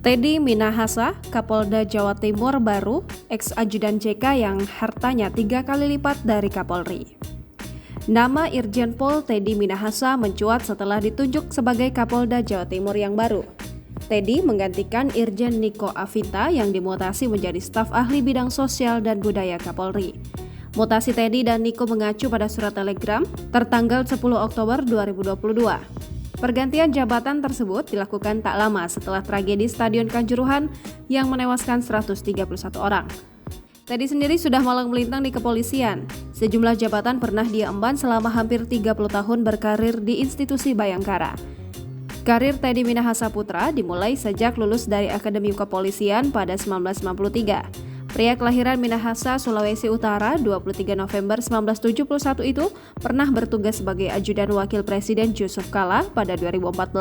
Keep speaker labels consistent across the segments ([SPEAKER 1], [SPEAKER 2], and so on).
[SPEAKER 1] Teddy Minahasa, Kapolda Jawa Timur baru, ex-ajudan JK yang hartanya 3 kali lipat dari Kapolri. Nama Irjen Pol Teddy Minahasa mencuat setelah ditunjuk sebagai Kapolda Jawa Timur yang baru. Teddy menggantikan Irjen Niko Afinta yang dimutasi menjadi staf ahli bidang sosial dan budaya Kapolri. Mutasi Teddy dan Niko mengacu pada surat telegram tertanggal 10 Oktober 2022. Pergantian jabatan tersebut dilakukan tak lama setelah tragedi Stadion Kanjuruhan yang menewaskan 131 orang. Teddy sendiri sudah malang melintang di kepolisian. Sejumlah jabatan pernah dia emban selama hampir 30 tahun berkarir di institusi Bayangkara. Karir Teddy Minahasa Putra dimulai sejak lulus dari Akademi Kepolisian pada 1993. Pria kelahiran Minahasa, Sulawesi Utara, 23 November 1971 itu pernah bertugas sebagai ajudan wakil Presiden Yusuf Kala pada 2014.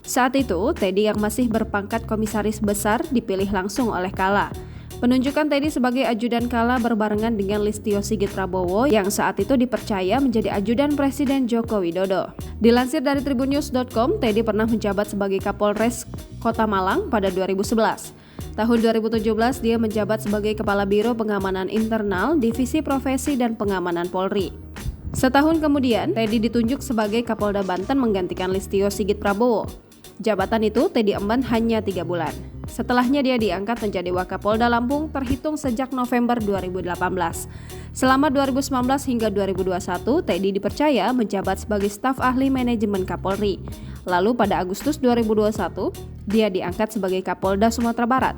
[SPEAKER 1] Saat itu, Teddy yang masih berpangkat komisaris besar dipilih langsung oleh Kala. Penunjukan Teddy sebagai ajudan Kala berbarengan dengan Listio Sigit Prabowo yang saat itu dipercaya menjadi ajudan Presiden Joko Widodo. Dilansir dari tribunnews.com, Teddy pernah menjabat sebagai Kapolres Kota Malang pada 2011. Tahun 2017 dia menjabat sebagai Kepala Biro Pengamanan Internal Divisi Profesi dan Pengamanan Polri. Setahun kemudian, Teddy ditunjuk sebagai Kapolda Banten menggantikan Listio Sigit Prabowo. Jabatan itu Teddy emban hanya 3 bulan. Setelahnya dia diangkat menjadi Wakapolda Lampung terhitung sejak November 2018. Selama 2019 hingga 2021, Teddy dipercaya menjabat sebagai staf ahli manajemen Kapolri. Lalu pada Agustus 2021, dia diangkat sebagai Kapolda Sumatera Barat.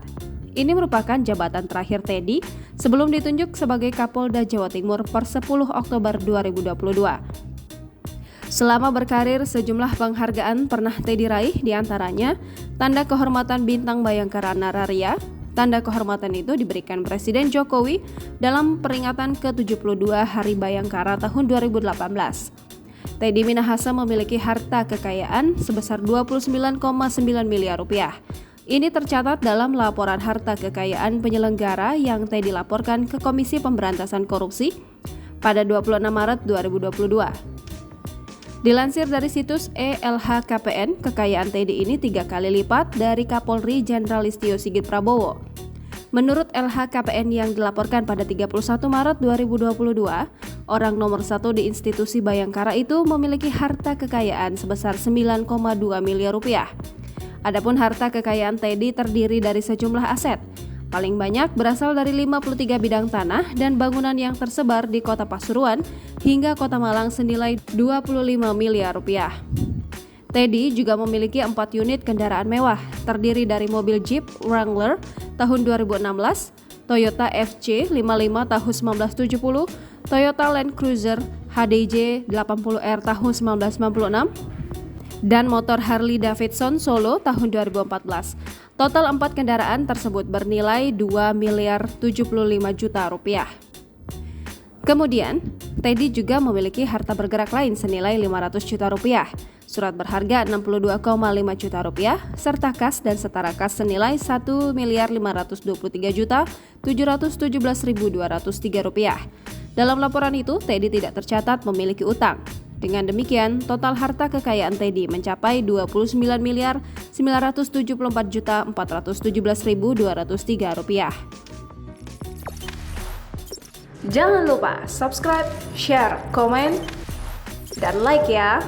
[SPEAKER 1] Ini merupakan jabatan terakhir Teddy sebelum ditunjuk sebagai Kapolda Jawa Timur per 10 Oktober 2022. Selama berkarir, sejumlah penghargaan pernah Teddy raih, diantaranya Tanda Kehormatan Bintang Bayangkara Nararia. Tanda kehormatan itu diberikan Presiden Jokowi dalam peringatan ke-72 Hari Bayangkara tahun 2018. Teddy Minahasa memiliki harta kekayaan sebesar 29,9 miliar rupiah. Ini tercatat dalam laporan harta kekayaan penyelenggara yang Teddy laporkan ke Komisi Pemberantasan Korupsi pada 26 Maret 2022. Dilansir dari situs LHKPN, kekayaan Teddy ini 3 kali lipat dari Kapolri Jenderal Listio Sigit Prabowo. Menurut LHKPN yang dilaporkan pada 31 Maret 2022, orang nomor 1 di institusi Bayangkara itu memiliki harta kekayaan sebesar 9,2 miliar rupiah. Adapun harta kekayaan Teddy terdiri dari sejumlah aset. Paling banyak berasal dari 53 bidang tanah dan bangunan yang tersebar di Kota Pasuruan hingga Kota Malang senilai 25 miliar rupiah. Teddy juga memiliki 4 unit kendaraan mewah, terdiri dari mobil Jeep Wrangler tahun 2016, Toyota FC55 tahun 1970, Toyota Land Cruiser HDJ 80R tahun 1996, dan motor Harley Davidson Solo tahun 2014. Total 4 kendaraan tersebut bernilai 2 miliar 75 juta rupiah. Kemudian, Teddy juga memiliki harta bergerak lain senilai 500 juta rupiah, surat berharga 62,5 juta rupiah, serta kas dan setara kas senilai 1 miliar 523 juta 717.203 rupiah. Dalam laporan itu, Teddy tidak tercatat memiliki utang. Dengan demikian, total harta kekayaan Teddy mencapai 29 miliar 974 juta 417.203 rupiah. Jangan lupa subscribe, share, komen, dan like ya!